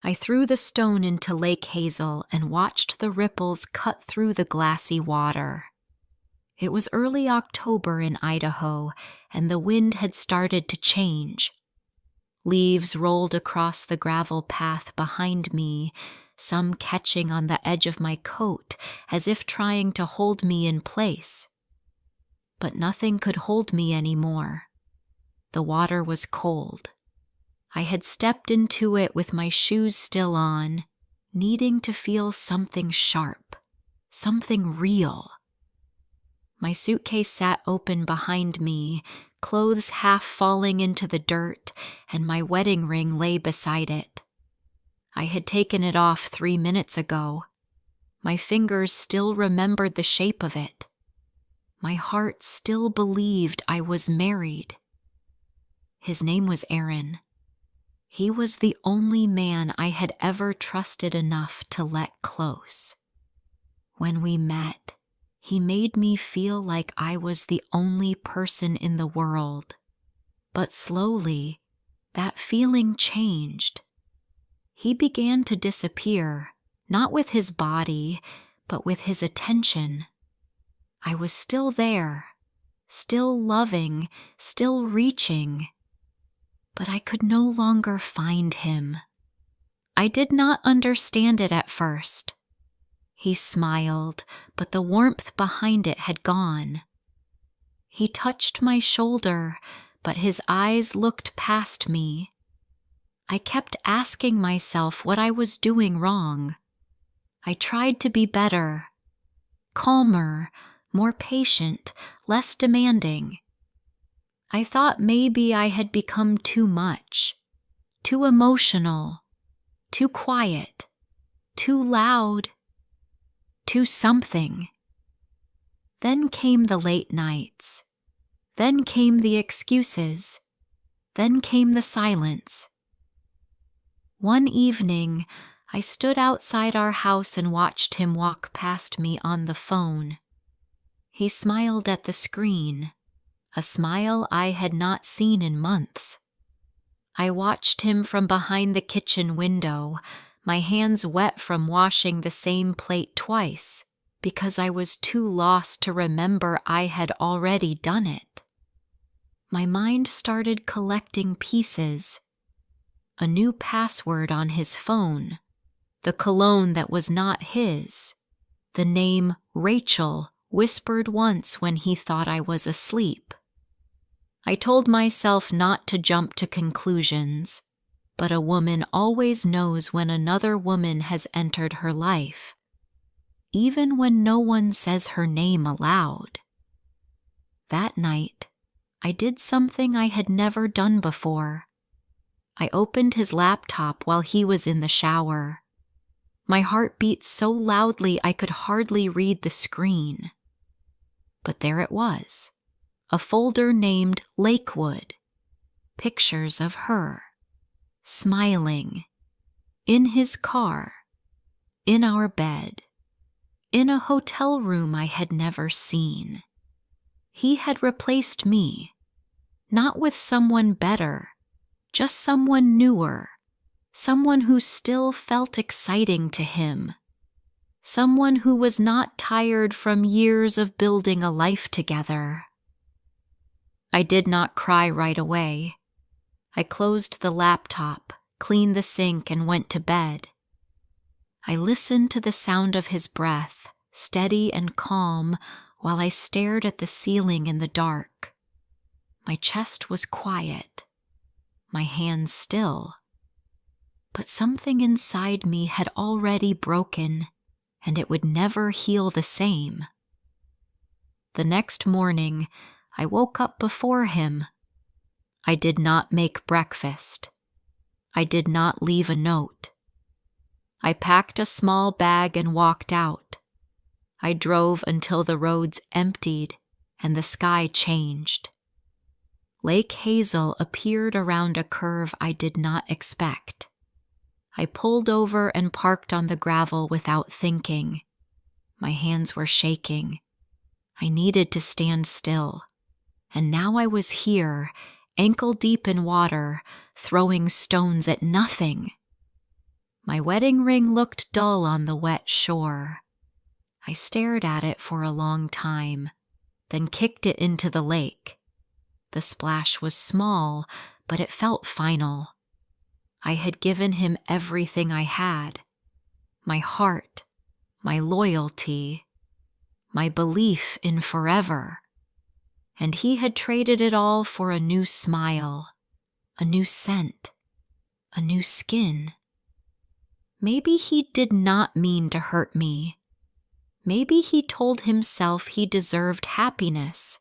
I threw the stone into Lake Hazel and watched the ripples cut through the glassy water. It was early October in Idaho, and the wind had started to change. Leaves rolled across the gravel path behind me, some catching on the edge of my coat as if trying to hold me in place. But nothing could hold me anymore. The water was cold. I had stepped into it with my shoes still on, needing to feel something sharp, something real. My suitcase sat open behind me, clothes half falling into the dirt, and my wedding ring lay beside it. I had taken it off 3 minutes ago. My fingers still remembered the shape of it. My heart still believed I was married. His name was Aaron. He was the only man I had ever trusted enough to let close. When we met, he made me feel like I was the only person in the world. But slowly, that feeling changed. He began to disappear, not with his body, but with his attention. I was still there, still loving, still reaching, but I could no longer find him. I did not understand it at first. He smiled, but the warmth behind it had gone. He touched my shoulder, but his eyes looked past me. I kept asking myself what I was doing wrong. I tried to be better, calmer, more patient, less demanding. I thought maybe I had become too much, too emotional, too quiet, too loud, too something. Then came the late nights. Then came the excuses. Then came the silence. One evening, I stood outside our house and watched him walk past me on the phone. He smiled at the screen, a smile I had not seen in months. I watched him from behind the kitchen window, my hands wet from washing the same plate twice, because I was too lost to remember I had already done it. My mind started collecting pieces. A new password on his phone, the cologne that was not his, the name Rachel whispered once when he thought I was asleep. I told myself not to jump to conclusions, but a woman always knows when another woman has entered her life, even when no one says her name aloud. That night, I did something I had never done before. I opened his laptop while he was in the shower. My heart beat so loudly I could hardly read the screen. But there it was, a folder named Lakewood. Pictures of her, smiling, in his car, in our bed, in a hotel room I had never seen. He had replaced me, not with someone better, just someone newer, someone who still felt exciting to him, someone who was not tired from years of building a life together. I did not cry right away. I closed the laptop, cleaned the sink, and went to bed. I listened to the sound of his breath, steady and calm, while I stared at the ceiling in the dark. My chest was quiet, my hands still. But something inside me had already broken, and it would never heal the same. The next morning, I woke up before him. I did not make breakfast. I did not leave a note. I packed a small bag and walked out. I drove until the roads emptied and the sky changed. Lake Hazel appeared around a curve I did not expect. I pulled over and parked on the gravel without thinking. My hands were shaking. I needed to stand still. And now I was here, ankle deep in water, throwing stones at nothing. My wedding ring looked dull on the wet shore. I stared at it for a long time, then kicked it into the lake. The splash was small, but it felt final. I had given him everything I had. My heart, my loyalty, my belief in forever. And he had traded it all for a new smile, a new scent, a new skin. Maybe he did not mean to hurt me. Maybe he told himself he deserved happiness,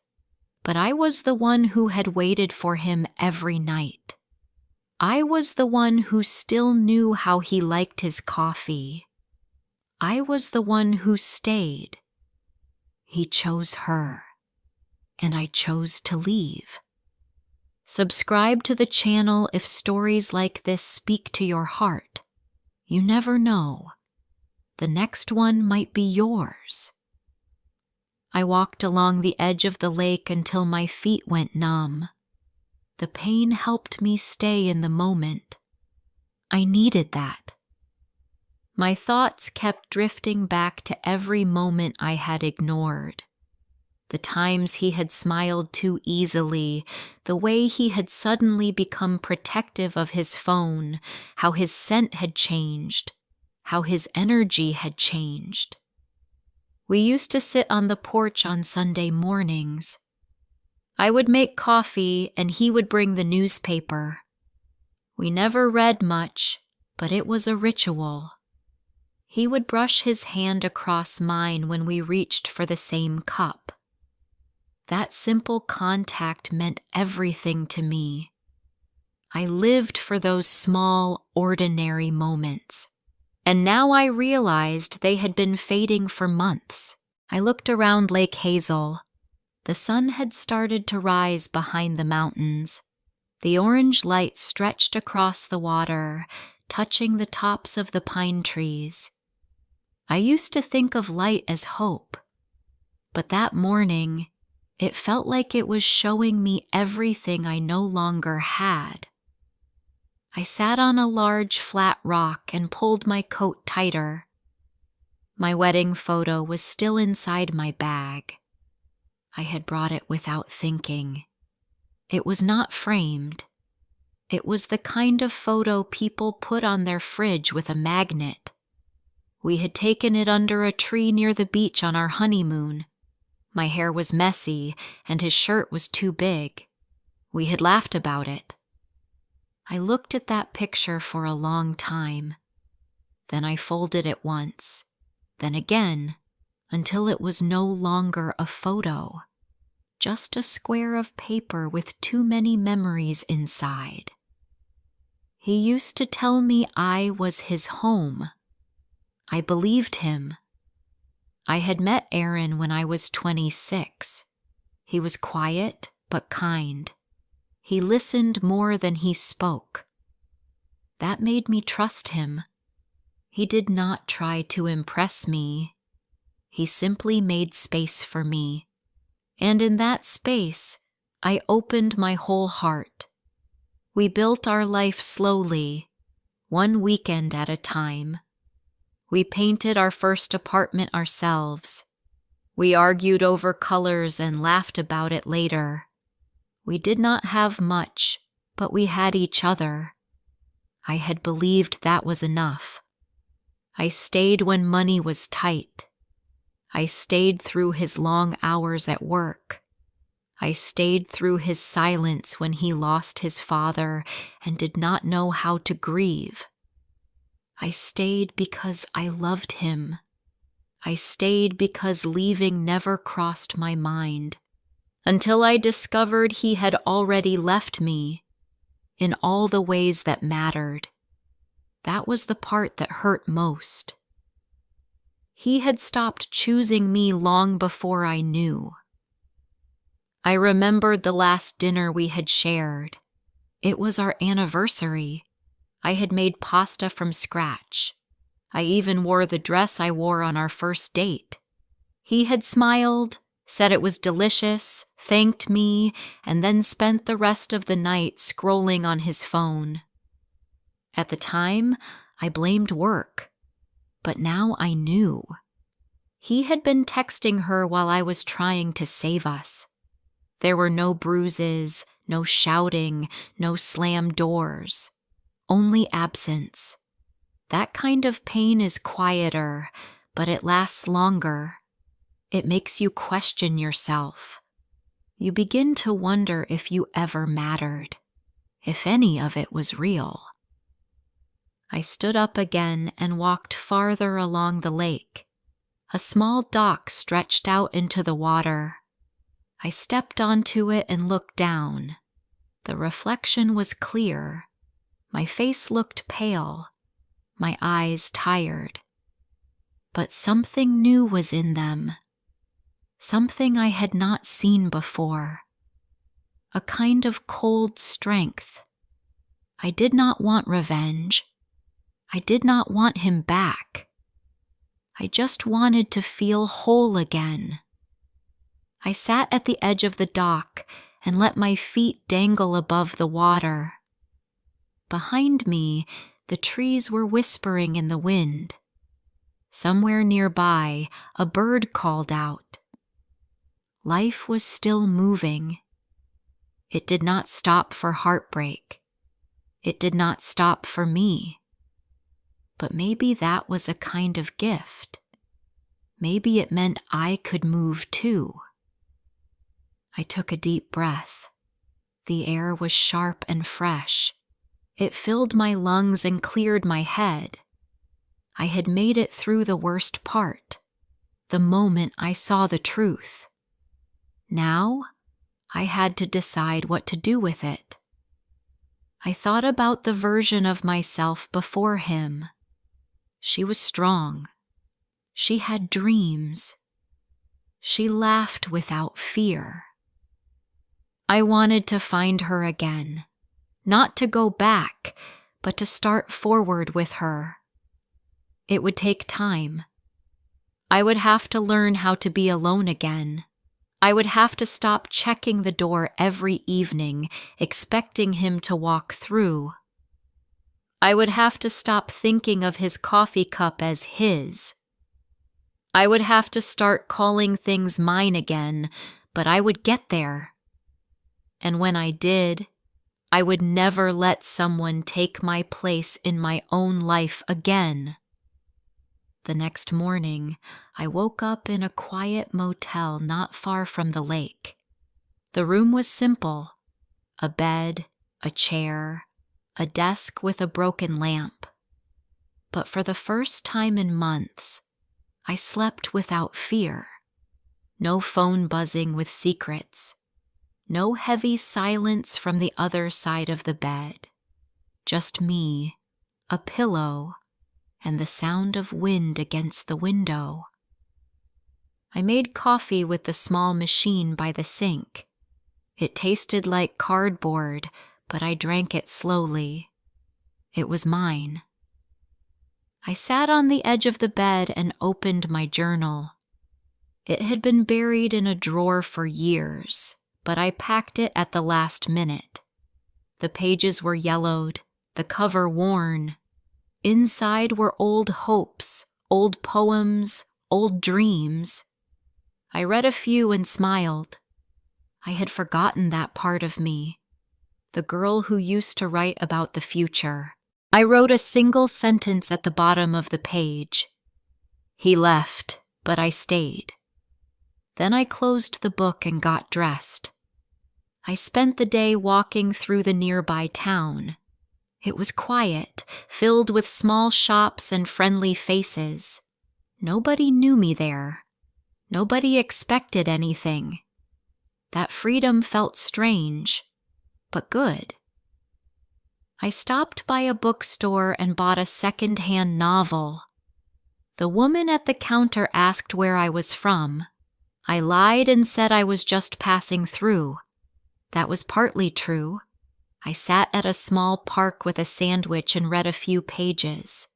but I was the one who had waited for him every night. I was the one who still knew how he liked his coffee. I was the one who stayed. He chose her, and I chose to leave. Subscribe to the channel if stories like this speak to your heart. You never know. The next one might be yours. I walked along the edge of the lake until my feet went numb. The pain helped me stay in the moment. I needed that. My thoughts kept drifting back to every moment I had ignored. The times he had smiled too easily, the way he had suddenly become protective of his phone, how his scent had changed, how his energy had changed. We used to sit on the porch on Sunday mornings. I would make coffee and he would bring the newspaper. We never read much, but it was a ritual. He would brush his hand across mine when we reached for the same cup. That simple contact meant everything to me. I lived for those small, ordinary moments. And now I realized they had been fading for months. I looked around Lake Hazel. The sun had started to rise behind the mountains. The orange light stretched across the water, touching the tops of the pine trees. I used to think of light as hope, but that morning, it felt like it was showing me everything I no longer had. I sat on a large flat rock and pulled my coat tighter. My wedding photo was still inside my bag. I had brought it without thinking. It was not framed. It was the kind of photo people put on their fridge with a magnet. We had taken it under a tree near the beach on our honeymoon. My hair was messy, and his shirt was too big. We had laughed about it. I looked at that picture for a long time. Then I folded it once, then again, until it was no longer a photo, just a square of paper with too many memories inside. He used to tell me I was his home. I believed him. I had met Aaron when I was 26. He was quiet but kind. He listened more than he spoke. That made me trust him. He did not try to impress me. He simply made space for me. And in that space, I opened my whole heart. We built our life slowly, one weekend at a time. We painted our first apartment ourselves. We argued over colors and laughed about it later. We did not have much, but we had each other. I had believed that was enough. I stayed when money was tight. I stayed through his long hours at work. I stayed through his silence when he lost his father and did not know how to grieve. I stayed because I loved him. I stayed because leaving never crossed my mind, until I discovered he had already left me, in all the ways that mattered. That was the part that hurt most. He had stopped choosing me long before I knew. I remembered the last dinner we had shared. It was our anniversary. I had made pasta from scratch. I even wore the dress I wore on our first date. He had smiled, said it was delicious, thanked me, and then spent the rest of the night scrolling on his phone. At the time, I blamed work. But now I knew. He had been texting her while I was trying to save us. There were no bruises, no shouting, no slammed doors. Only absence. That kind of pain is quieter, but it lasts longer. It makes you question yourself. You begin to wonder if you ever mattered, if any of it was real. I stood up again and walked farther along the lake. A small dock stretched out into the water. I stepped onto it and looked down. The reflection was clear. My face looked pale, my eyes tired. But something new was in them. Something I had not seen before. A kind of cold strength. I did not want revenge. I did not want him back. I just wanted to feel whole again. I sat at the edge of the dock and let my feet dangle above the water. Behind me, the trees were whispering in the wind. Somewhere nearby, a bird called out. Life was still moving. It did not stop for heartbreak. It did not stop for me. But maybe that was a kind of gift. Maybe it meant I could move too. I took a deep breath. The air was sharp and fresh. It filled my lungs and cleared my head. I had made it through the worst part, the moment I saw the truth. Now, I had to decide what to do with it. I thought about the version of myself before him. She was strong. She had dreams. She laughed without fear. I wanted to find her again, not to go back, but to start forward with her. It would take time. I would have to learn how to be alone again. I would have to stop checking the door every evening, expecting him to walk through. I would have to stop thinking of his coffee cup as his. I would have to start calling things mine again, but I would get there. And when I did, I would never let someone take my place in my own life again. The next morning, I woke up in a quiet motel not far from the lake. The room was simple: a bed, a chair, a desk with a broken lamp. But for the first time in months, I slept without fear. No phone buzzing with secrets. No heavy silence from the other side of the bed. Just me, a pillow, and the sound of wind against the window. I made coffee with the small machine by the sink. It tasted like cardboard, but I drank it slowly. It was mine. I sat on the edge of the bed and opened my journal. It had been buried in a drawer for years, but I packed it at the last minute. The pages were yellowed, the cover worn. Inside were old hopes, old poems, old dreams. I read a few and smiled. I had forgotten that part of me, the girl who used to write about the future. I wrote a single sentence at the bottom of the page. He left, but I stayed. Then I closed the book and got dressed. I spent the day walking through the nearby town. It was quiet, filled with small shops and friendly faces. Nobody knew me there. Nobody expected anything. That freedom felt strange, but good. I stopped by a bookstore and bought a second-hand novel. The woman at the counter asked where I was from. I lied and said I was just passing through. That was partly true. I sat at a small park with a sandwich and read a few pages.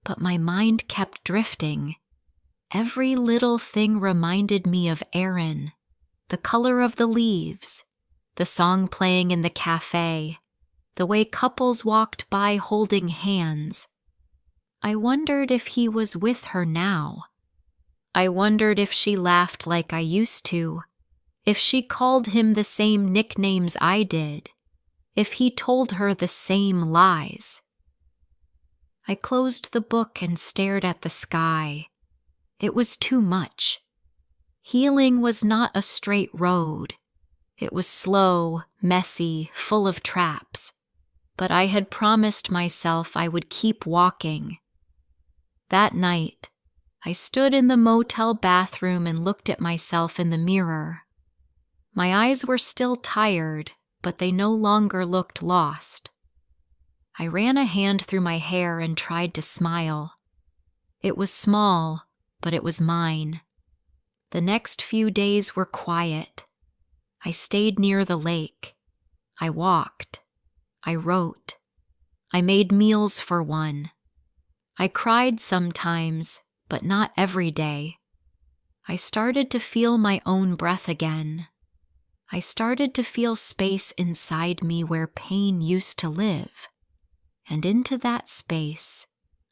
But my mind kept drifting. Every little thing reminded me of Aaron, the color of the leaves, the song playing in the cafe, the way couples walked by holding hands. I wondered if he was with her now. I wondered if she laughed like I used to, if she called him the same nicknames I did, if he told her the same lies. I closed the book and stared at the sky. It was too much. Healing was not a straight road. It was slow, messy, full of traps. But I had promised myself I would keep walking. That night, I stood in the motel bathroom and looked at myself in the mirror. My eyes were still tired, but they no longer looked lost. I ran a hand through my hair and tried to smile. It was small, but it was mine. The next few days were quiet. I stayed near the lake. I walked. I wrote. I made meals for one. I cried sometimes, but not every day. I started to feel my own breath again. I started to feel space inside me where pain used to live. And into that space,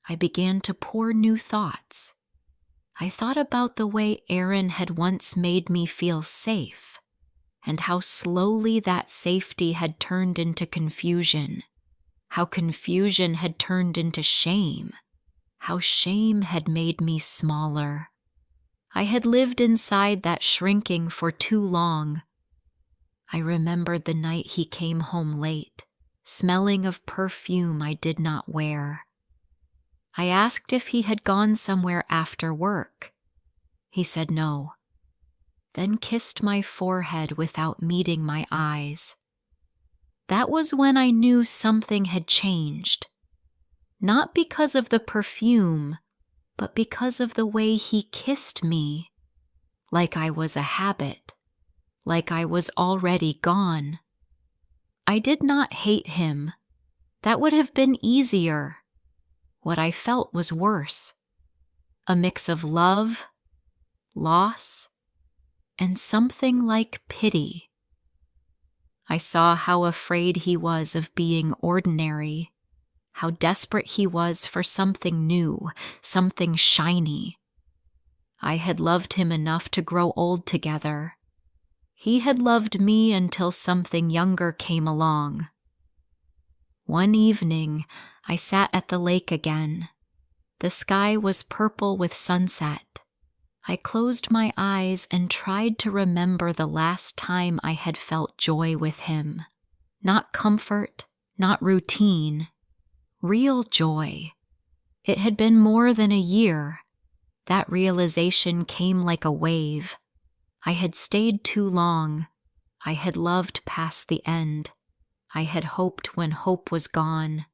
I began to pour new thoughts. I thought about the way Aaron had once made me feel safe, and how slowly that safety had turned into confusion, how confusion had turned into shame, how shame had made me smaller. I had lived inside that shrinking for too long. I remembered the night he came home late, smelling of perfume I did not wear. I asked if he had gone somewhere after work. He said no, then kissed my forehead without meeting my eyes. That was when I knew something had changed. Not because of the perfume, but because of the way he kissed me, like I was a habit, like I was already gone. I did not hate him. That would have been easier. What I felt was worse. A mix of love, loss, and something like pity. I saw how afraid he was of being ordinary, how desperate he was for something new, something shiny. I had loved him enough to grow old together. He had loved me until something younger came along. One evening, I sat at the lake again. The sky was purple with sunset. I closed my eyes and tried to remember the last time I had felt joy with him. Not comfort, not routine. Real joy. It had been more than a year. That realization came like a wave. I had stayed too long. I had loved past the end. I had hoped when hope was gone.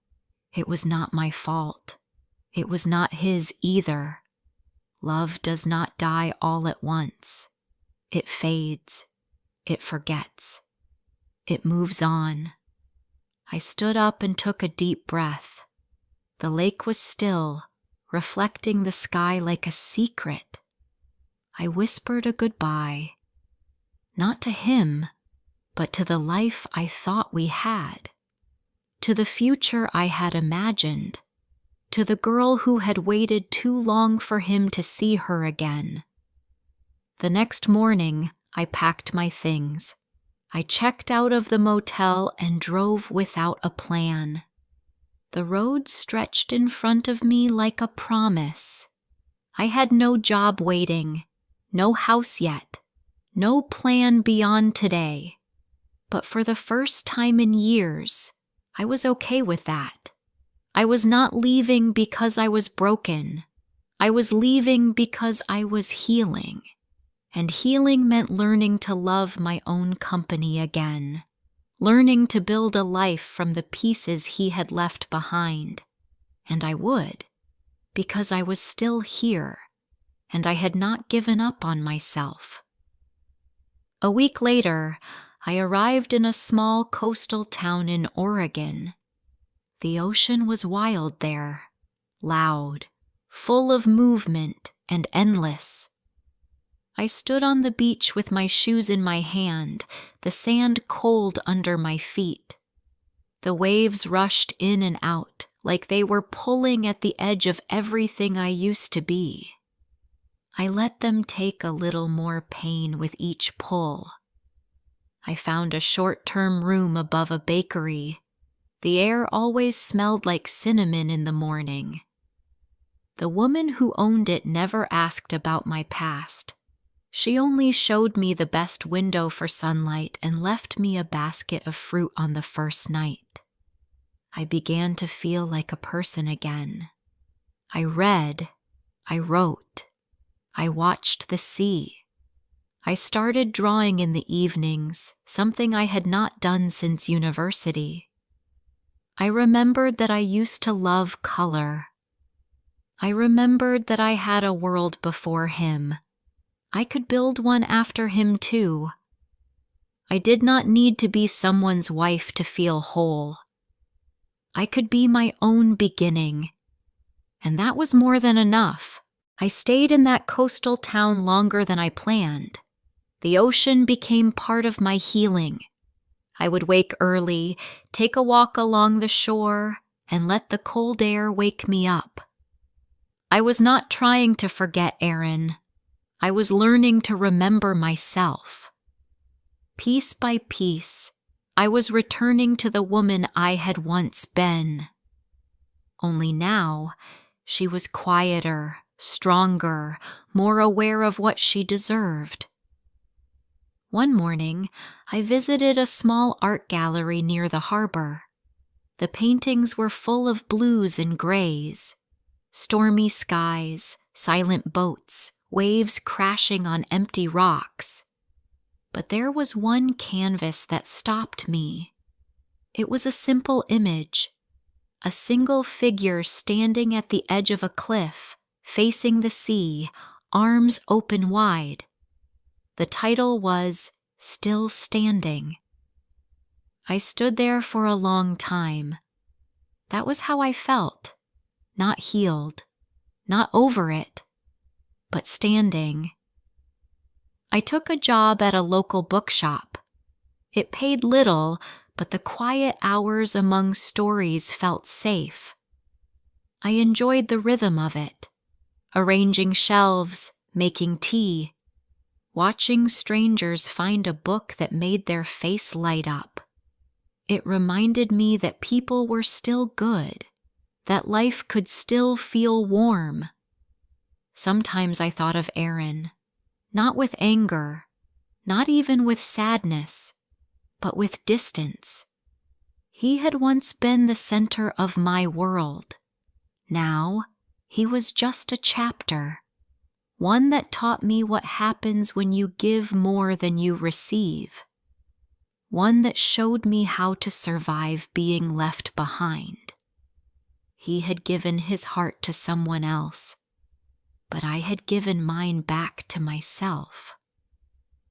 It was not my fault. It was not his either. Love does not die all at once. It fades. It forgets. It moves on. I stood up and took a deep breath. The lake was still, reflecting the sky like a secret. I whispered a goodbye. Not to him, but to the life I thought we had. To the future I had imagined. To the girl who had waited too long for him to see her again. The next morning, I packed my things. I checked out of the motel and drove without a plan. The road stretched in front of me like a promise. I had no job waiting, no house yet, no plan beyond today. But for the first time in years, I was okay with that. I was not leaving because I was broken. I was leaving because I was healing. And healing meant learning to love my own company again. Learning to build a life from the pieces he had left behind. And I would, because I was still here, and I had not given up on myself. A week later, I arrived in a small coastal town in Oregon. The ocean was wild there, loud, full of movement and endless. I stood on the beach with my shoes in my hand, the sand cold under my feet. The waves rushed in and out like they were pulling at the edge of everything I used to be. I let them take a little more pain with each pull. I found a short-term room above a bakery. The air always smelled like cinnamon in the morning. The woman who owned it never asked about my past. She only showed me the best window for sunlight and left me a basket of fruit on the first night. I began to feel like a person again. I read. I wrote. I watched the sea. I started drawing in the evenings, something I had not done since university. I remembered that I used to love color. I remembered that I had a world before him. I could build one after him too. I did not need to be someone's wife to feel whole. I could be my own beginning. And that was more than enough. I stayed in that coastal town longer than I planned. The ocean became part of my healing. I would wake early, take a walk along the shore, and let the cold air wake me up. I was not trying to forget Aaron. I was learning to remember myself. Piece by piece, I was returning to the woman I had once been. Only now, she was quieter, stronger, more aware of what she deserved. One morning, I visited a small art gallery near the harbor. The paintings were full of blues and grays, stormy skies, silent boats, waves crashing on empty rocks. But there was one canvas that stopped me. It was a simple image, a single figure standing at the edge of a cliff, facing the sea, arms open wide. The title was Still Standing. I stood there for a long time. That was how I felt. Not healed, not over it, but standing. I took a job at a local bookshop. It paid little, but the quiet hours among stories felt safe. I enjoyed the rhythm of it, arranging shelves, making tea, watching strangers find a book that made their face light up. It reminded me that people were still good, that life could still feel warm. Sometimes I thought of Aaron, not with anger, not even with sadness, but with distance. He had once been the center of my world. Now, he was just a chapter, one that taught me what happens when you give more than you receive, one that showed me how to survive being left behind. He had given his heart to someone else, but I had given mine back to myself.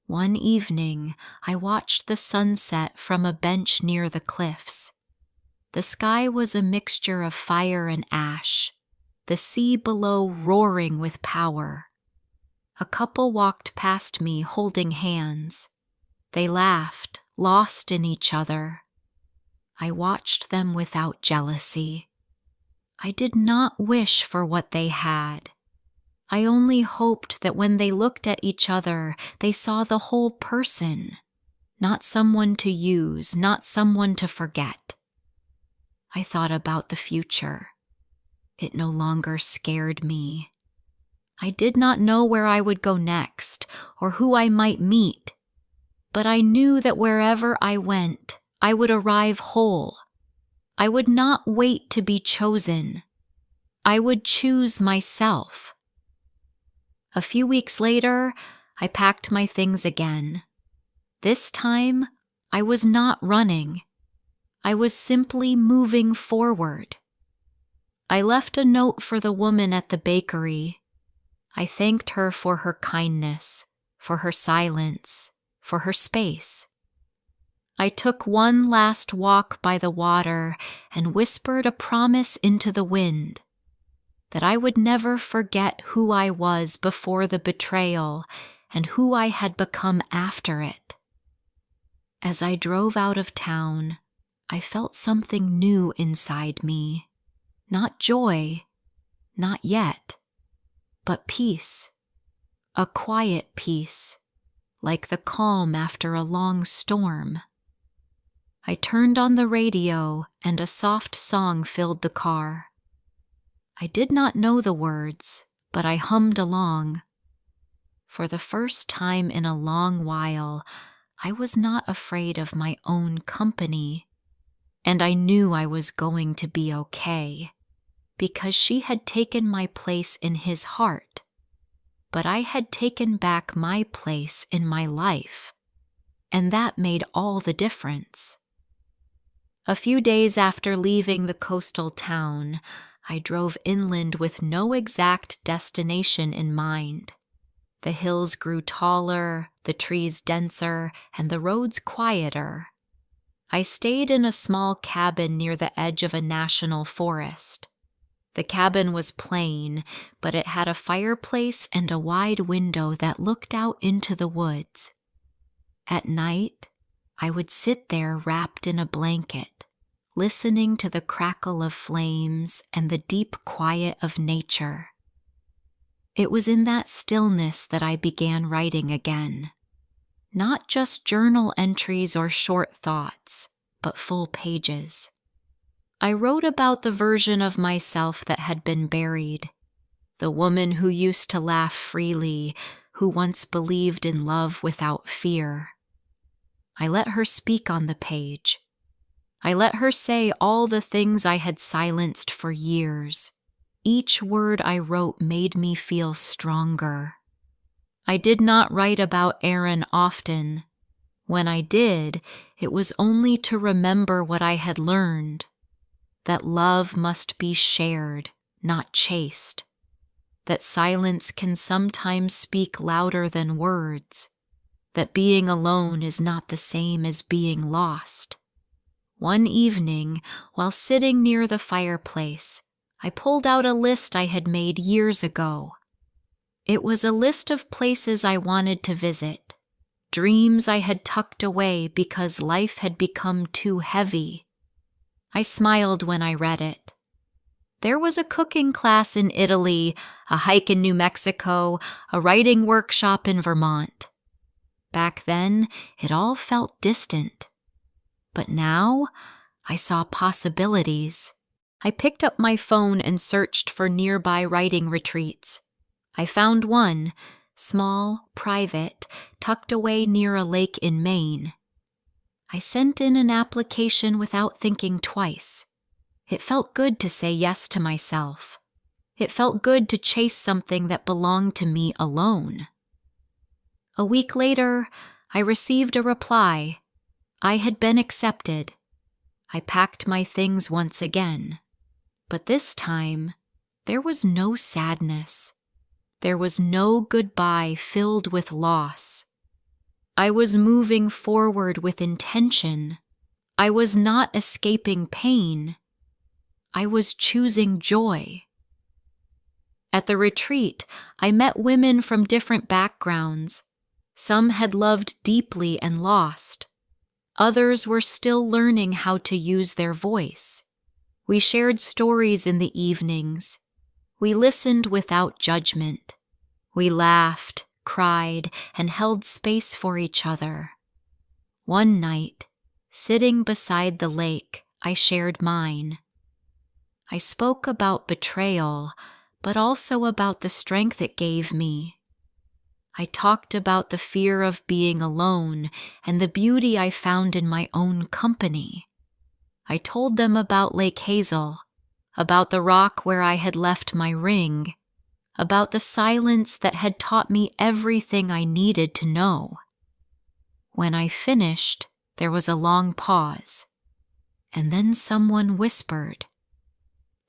One evening, I watched the sunset from a bench near the cliffs. The sky was a mixture of fire and ash, the sea below roaring with power. A couple walked past me holding hands. They laughed, lost in each other. I watched them without jealousy. I did not wish for what they had. I only hoped that when they looked at each other, they saw the whole person, not someone to use, not someone to forget. I thought about the future. It no longer scared me. I did not know where I would go next or who I might meet, but I knew that wherever I went, I would arrive whole. I would not wait to be chosen. I would choose myself. A few weeks later, I packed my things again. This time, I was not running. I was simply moving forward. I left a note for the woman at the bakery. I thanked her for her kindness, for her silence, for her space. I took one last walk by the water and whispered a promise into the wind, that I would never forget who I was before the betrayal and who I had become after it. As I drove out of town, I felt something new inside me. Not joy, not yet, but peace. A quiet peace, like the calm after a long storm. I turned on the radio and a soft song filled the car. I did not know the words, but I hummed along. For the first time in a long while, I was not afraid of my own company, and I knew I was going to be okay, because she had taken my place in his heart, but I had taken back my place in my life, and that made all the difference. A few days after leaving the coastal town, I drove inland with no exact destination in mind. The hills grew taller, the trees denser, and the roads quieter. I stayed in a small cabin near the edge of a national forest. The cabin was plain, but it had a fireplace and a wide window that looked out into the woods. At night, I would sit there wrapped in a blanket, listening to the crackle of flames and the deep quiet of nature. It was in that stillness that I began writing again. Not just journal entries or short thoughts, but full pages. I wrote about the version of myself that had been buried, the woman who used to laugh freely, who once believed in love without fear. I let her speak on the page. I let her say all the things I had silenced for years. Each word I wrote made me feel stronger. I did not write about Aaron often. When I did, it was only to remember what I had learned, that love must be shared, not chased, that silence can sometimes speak louder than words, that being alone is not the same as being lost. One evening, while sitting near the fireplace, I pulled out a list I had made years ago. It was a list of places I wanted to visit, dreams I had tucked away because life had become too heavy. I smiled when I read it. There was a cooking class in Italy, a hike in New Mexico, a writing workshop in Vermont. Back then, it all felt distant. But now, I saw possibilities. I picked up my phone and searched for nearby writing retreats. I found one, small, private, tucked away near a lake in Maine. I sent in an application without thinking twice. It felt good to say yes to myself. It felt good to chase something that belonged to me alone. A week later, I received a reply. I had been accepted. I packed my things once again. But this time, there was no sadness. There was no goodbye filled with loss. I was moving forward with intention. I was not escaping pain. I was choosing joy. At the retreat, I met women from different backgrounds. Some had loved deeply and lost. Others were still learning how to use their voice. We shared stories in the evenings. We listened without judgment. We laughed, cried, and held space for each other. One night, sitting beside the lake, I shared mine. I spoke about betrayal, but also about the strength it gave me. I talked about the fear of being alone and the beauty I found in my own company. I told them about Lake Hazel, about the rock where I had left my ring, about the silence that had taught me everything I needed to know. When I finished, there was a long pause, and then someone whispered,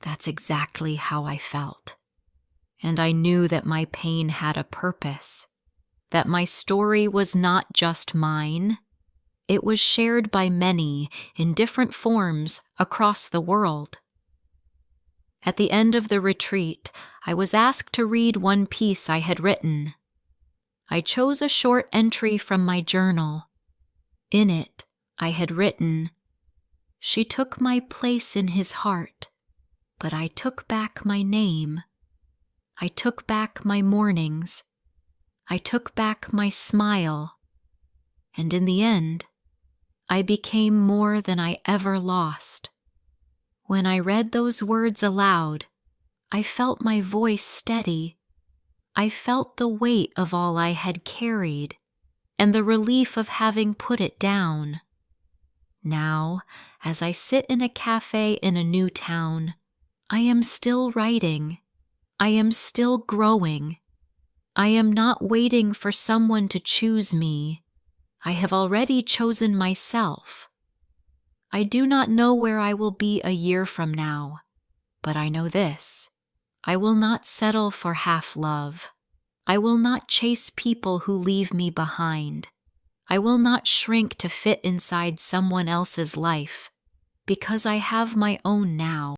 "That's exactly how I felt." And I knew that my pain had a purpose, that my story was not just mine. It was shared by many in different forms across the world. At the end of the retreat, I was asked to read one piece I had written. I chose a short entry from my journal. In it, I had written, "She took my place in his heart, but I took back my name. I took back my mornings. I took back my smile. And in the end, I became more than I ever lost. When I read those words aloud, I felt my voice steady. I felt the weight of all I had carried and the relief of having put it down. Now, as I sit in a cafe in a new town, I am still writing. I am still growing. I am not waiting for someone to choose me. I have already chosen myself. I do not know where I will be a year from now, but I know this. I will not settle for half love. I will not chase people who leave me behind. I will not shrink to fit inside someone else's life, because I have my own now.